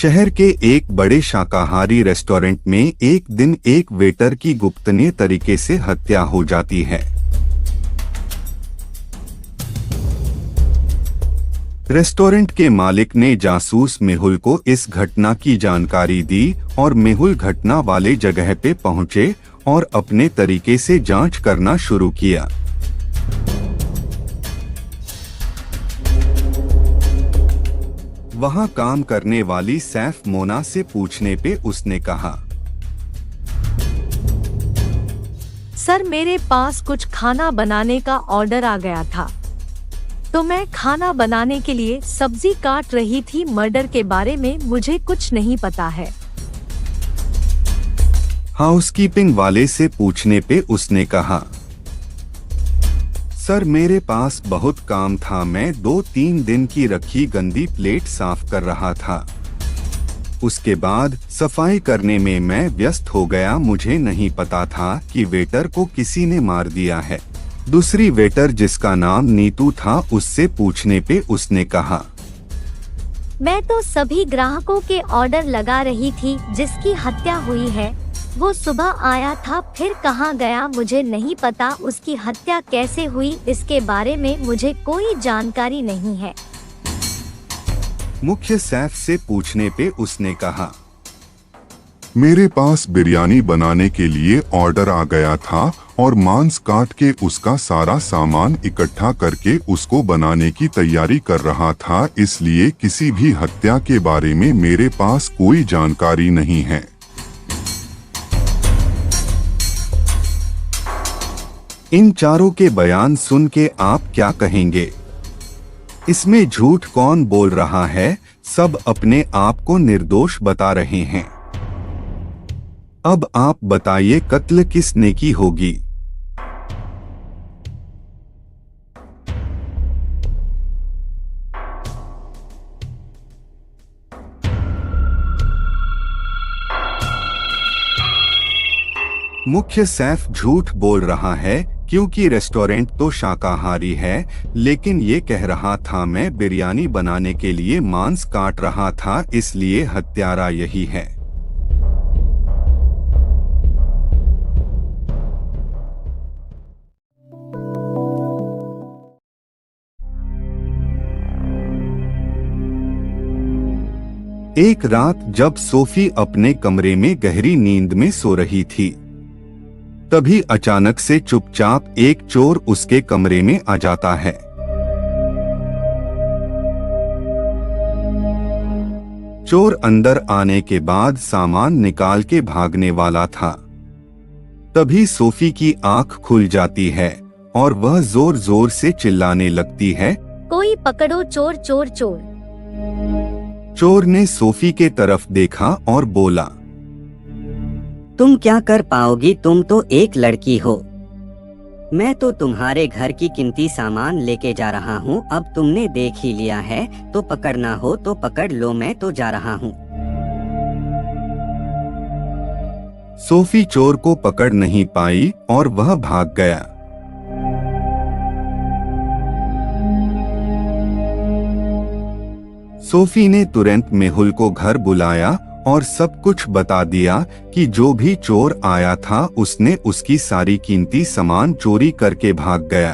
शहर के एक बड़े शाकाहारी रेस्टोरेंट में एक दिन एक वेटर की गुप्तनीय तरीके से हत्या हो जाती है। रेस्टोरेंट के मालिक ने जासूस मेहुल को इस घटना की जानकारी दी और मेहुल घटना वाले जगह पे पहुंचे और अपने तरीके से जांच करना शुरू किया। वहां काम करने वाली सैफ मोना से पूछने पे उसने कहा, सर मेरे पास कुछ खाना बनाने का ऑर्डर आ गया था, तो मैं खाना बनाने के लिए सब्जी काट रही थी। मर्डर के बारे में मुझे कुछ नहीं पता है। हाउसकीपिंग वाले से पूछने पे उसने कहा, सर मेरे पास बहुत काम था, मैं 2-3 दिन की रखी गंदी प्लेट साफ कर रहा था। उसके बाद सफाई करने में मैं व्यस्त हो गया, मुझे नहीं पता था कि वेटर को किसी ने मार दिया है। दूसरी वेटर जिसका नाम नीतू था उससे पूछने पे उसने कहा, मैं तो सभी ग्राहकों के ऑर्डर लगा रही थी जिसकी हत्या हुई है। वो सुबह आया था फिर कहाँ गया मुझे नहीं पता। उसकी हत्या कैसे हुई इसके बारे में मुझे कोई जानकारी नहीं है। मुख्य सैफ से पूछने पे उसने कहा, मेरे पास बिरयानी बनाने के लिए ऑर्डर आ गया था और मांस काट के उसका सारा सामान इकट्ठा करके उसको बनाने की तैयारी कर रहा था, इसलिए किसी भी हत्या के बारे में मेरे पास कोई जानकारी नहीं है। इन चारों के बयान सुन के आप क्या कहेंगे? इसमें झूठ कौन बोल रहा है? सब अपने आप को निर्दोष बता रहे हैं। अब आप बताइए कत्ल किसने की होगी? मुख्य सैफ झूठ बोल रहा है क्योंकि रेस्टोरेंट तो शाकाहारी है, लेकिन ये कह रहा था मैं बिरयानी बनाने के लिए मांस काट रहा था, इसलिए हत्यारा यही है। एक रात जब सोफी अपने कमरे में गहरी नींद में सो रही थी, तभी अचानक से चुपचाप एक चोर उसके कमरे में आ जाता है। चोर अंदर आने के बाद सामान निकाल के भागने वाला था। तभी सोफी की आंख खुल जाती है और वह जोर जोर से चिल्लाने लगती है, कोई पकड़ो चोर चोर चोर। चोर ने सोफी के तरफ देखा और बोला, तुम क्या कर पाओगी, तुम तो एक लड़की हो। मैं तो तुम्हारे घर की कीमती सामान लेके जा रहा हूँ, अब तुमने देख ही लिया है तो पकड़ना हो तो पकड़ लो, मैं तो जा रहा हूँ। सोफी चोर को पकड़ नहीं पाई और वह भाग गया। सोफी ने तुरंत मेहुल को घर बुलाया और सब कुछ बता दिया कि जो भी चोर आया था उसने उसकी सारी कीमती सामान चोरी करके भाग गया।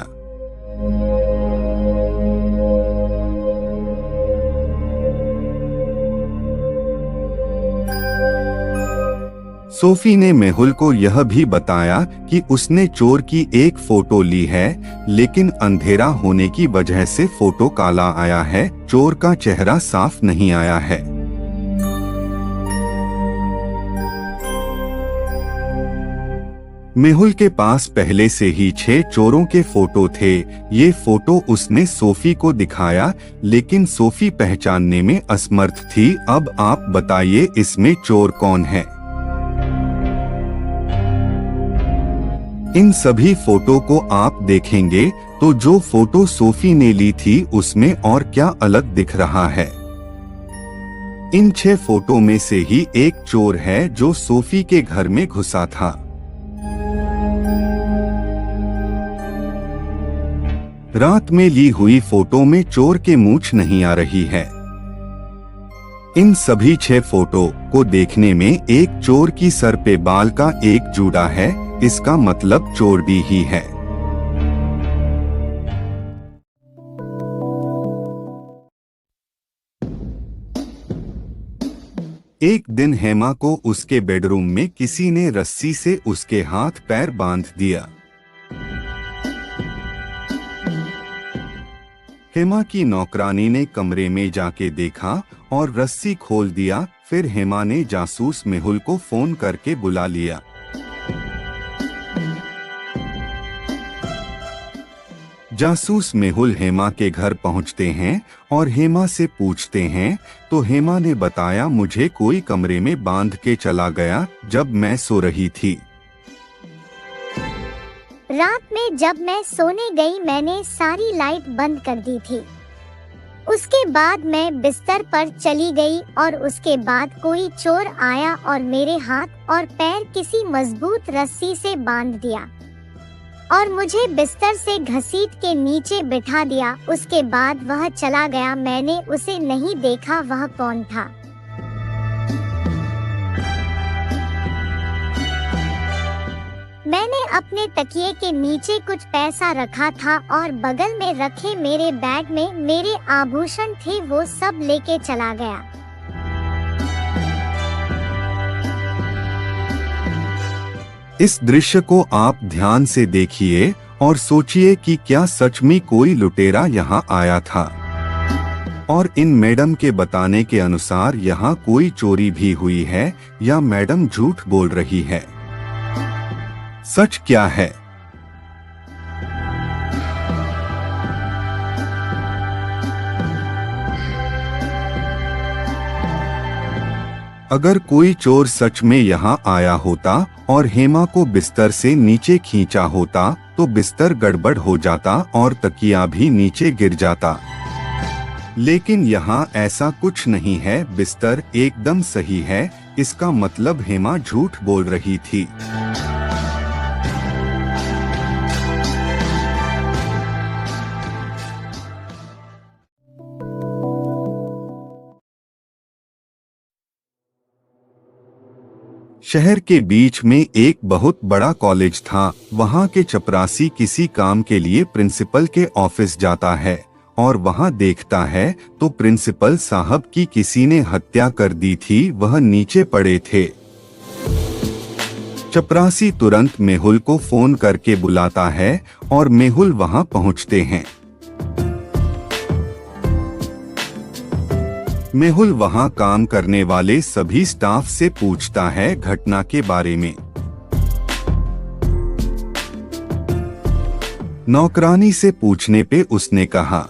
सोफी ने मेहुल को यह भी बताया कि उसने चोर की एक फोटो ली है, लेकिन अंधेरा होने की वजह से फोटो काला आया है, चोर का चेहरा साफ नहीं आया है। मेहुल के पास पहले से ही 6 चोरों के फोटो थे। ये फोटो उसने सोफी को दिखाया, लेकिन सोफी पहचानने में असमर्थ थी। अब आप बताइए इसमें चोर कौन है? इन सभी फोटो को आप देखेंगे तो जो फोटो सोफी ने ली थी उसमें और क्या अलग दिख रहा है। इन 6 फोटो में से ही एक चोर है जो सोफी के घर में घुसा था। रात में ली हुई फोटो में चोर के मूंछ नहीं आ रही है। इन सभी 6 फोटो को देखने में एक चोर की सर पे बाल का एक जूड़ा है, इसका मतलब चोर भी ही है। एक दिन हेमा को उसके बेडरूम में किसी ने रस्सी से उसके हाथ पैर बांध दिया। हेमा की नौकरानी ने कमरे में जाके देखा और रस्सी खोल दिया। फिर हेमा ने जासूस मेहुल को फोन करके बुला लिया। जासूस मेहुल हेमा के घर पहुंचते हैं और हेमा से पूछते हैं तो हेमा ने बताया, मुझे कोई कमरे में बांध के चला गया जब मैं सो रही थी। रात में जब मैं सोने गई मैंने सारी लाइट बंद कर दी थी। उसके बाद मैं बिस्तर पर चली गई और उसके बाद कोई चोर आया और मेरे हाथ और पैर किसी मजबूत रस्सी से बांध दिया और मुझे बिस्तर से घसीट के नीचे बिठा दिया। उसके बाद वह चला गया। मैंने उसे नहीं देखा, वह कौन था? मैंने अपने तकिए के नीचे कुछ पैसा रखा था और बगल में रखे मेरे बैग में मेरे आभूषण थे, वो सब लेके चला गया। इस दृश्य को आप ध्यान से देखिए और सोचिए कि क्या सच में कोई लुटेरा यहाँ आया था और इन मैडम के बताने के अनुसार यहाँ कोई चोरी भी हुई है या मैडम झूठ बोल रही है। सच क्या है? अगर कोई चोर सच में यहाँ आया होता और हेमा को बिस्तर से नीचे खींचा होता तो बिस्तर गड़बड़ हो जाता और तकिया भी नीचे गिर जाता। लेकिन यहाँ ऐसा कुछ नहीं है, बिस्तर एकदम सही है। इसका मतलब हेमा झूठ बोल रही थी। शहर के बीच में एक बहुत बड़ा कॉलेज था। वहाँ के चपरासी किसी काम के लिए प्रिंसिपल के ऑफिस जाता है और वहाँ देखता है तो प्रिंसिपल साहब की किसी ने हत्या कर दी थी, वह नीचे पड़े थे। चपरासी तुरंत मेहुल को फोन करके बुलाता है और मेहुल वहाँ पहुँचते हैं। मेहुल वहाँ काम करने वाले सभी स्टाफ से पूछता है घटना के बारे में। नौकरानी से पूछने पे उसने कहा,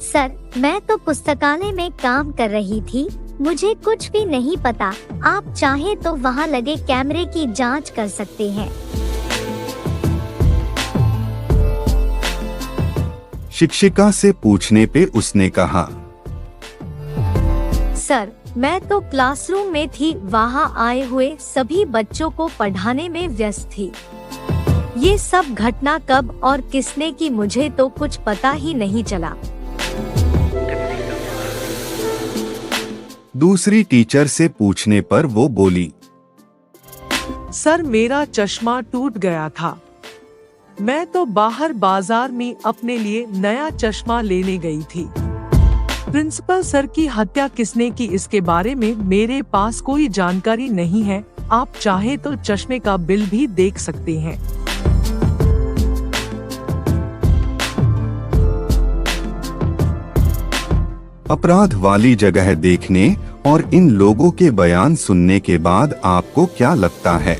सर, मैं तो पुस्तकालय में काम कर रही थी, मुझे कुछ भी नहीं पता। आप चाहे तो वहाँ लगे कैमरे की जांच कर सकते हैं। शिक्षिका से पूछने पे उसने कहा, सर, मैं तो क्लासरूम में थी, वहाँ आए हुए सभी बच्चों को पढ़ाने में व्यस्त थी। ये सब घटना कब और किसने की मुझे तो कुछ पता ही नहीं चला। दूसरी टीचर से पूछने पर वो बोली, सर, मेरा चश्मा टूट गया था। मैं तो बाहर बाजार में अपने लिए नया चश्मा लेने गई थी। प्रिंसिपल सर की हत्या किसने की इसके बारे में मेरे पास कोई जानकारी नहीं है। आप चाहे तो चश्मे का बिल भी देख सकते हैं। अपराध वाली जगह देखने और इन लोगों के बयान सुनने के बाद आपको क्या लगता है?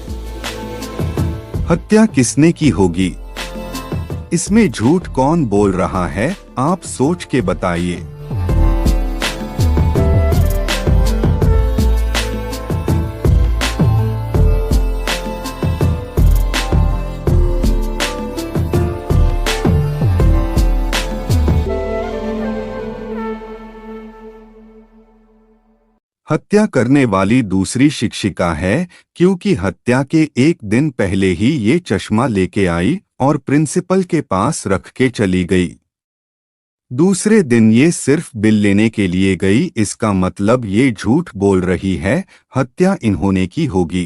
हत्या किसने की होगी? इसमें झूठ कौन बोल रहा है? आप सोच के बताइए। हत्या करने वाली दूसरी शिक्षिका है, क्योंकि हत्या के एक दिन पहले ही ये चश्मा लेके आई और प्रिंसिपल के पास रख के चली गई। दूसरे दिन ये सिर्फ बिल लेने के लिए गई, इसका मतलब ये झूठ बोल रही है, हत्या इन्होंने की होगी।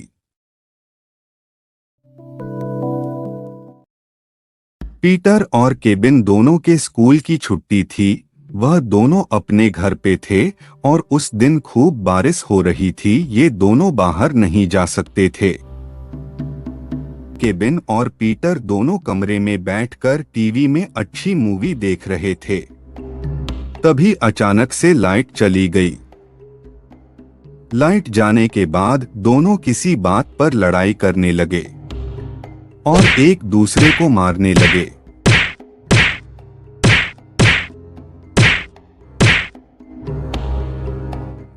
पीटर और केबिन दोनों के स्कूल की छुट्टी थी। वह दोनों अपने घर पे थे और उस दिन खूब बारिश हो रही थी। ये दोनों बाहर नहीं जा सकते थे। केबिन और पीटर दोनों कमरे में बैठकर टीवी में अच्छी मूवी देख रहे थे। तभी अचानक से लाइट चली गई। लाइट जाने के बाद दोनों किसी बात पर लड़ाई करने लगे और एक दूसरे को मारने लगे।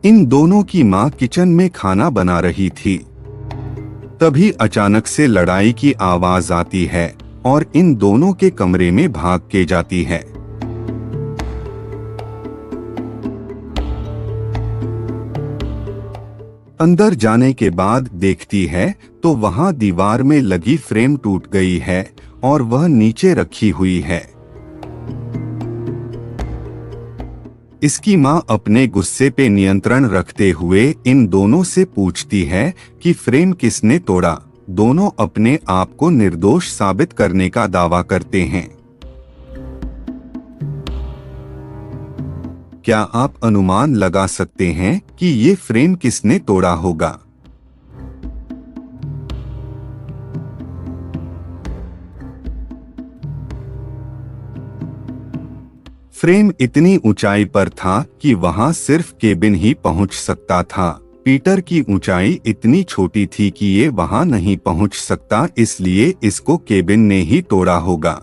इन दोनों की मां किचन में खाना बना रही थी। तभी अचानक से लड़ाई की आवाज आती है और इन दोनों के कमरे में भाग के जाती है। अंदर जाने के बाद देखती है तो वहां दीवार में लगी फ्रेम टूट गई है और वह नीचे रखी हुई है। इसकी मां अपने गुस्से पे नियंत्रण रखते हुए इन दोनों से पूछती है कि फ्रेम किसने तोड़ा। दोनों अपने आप को निर्दोष साबित करने का दावा करते हैं। क्या आप अनुमान लगा सकते हैं कि ये फ्रेम किसने तोड़ा होगा? फ्रेम इतनी ऊंचाई पर था कि वहां सिर्फ केबिन ही पहुंच सकता था। पीटर की ऊंचाई इतनी छोटी थी कि ये वहां नहीं पहुंच सकता, इसलिए इसको केबिन ने ही तोड़ा होगा।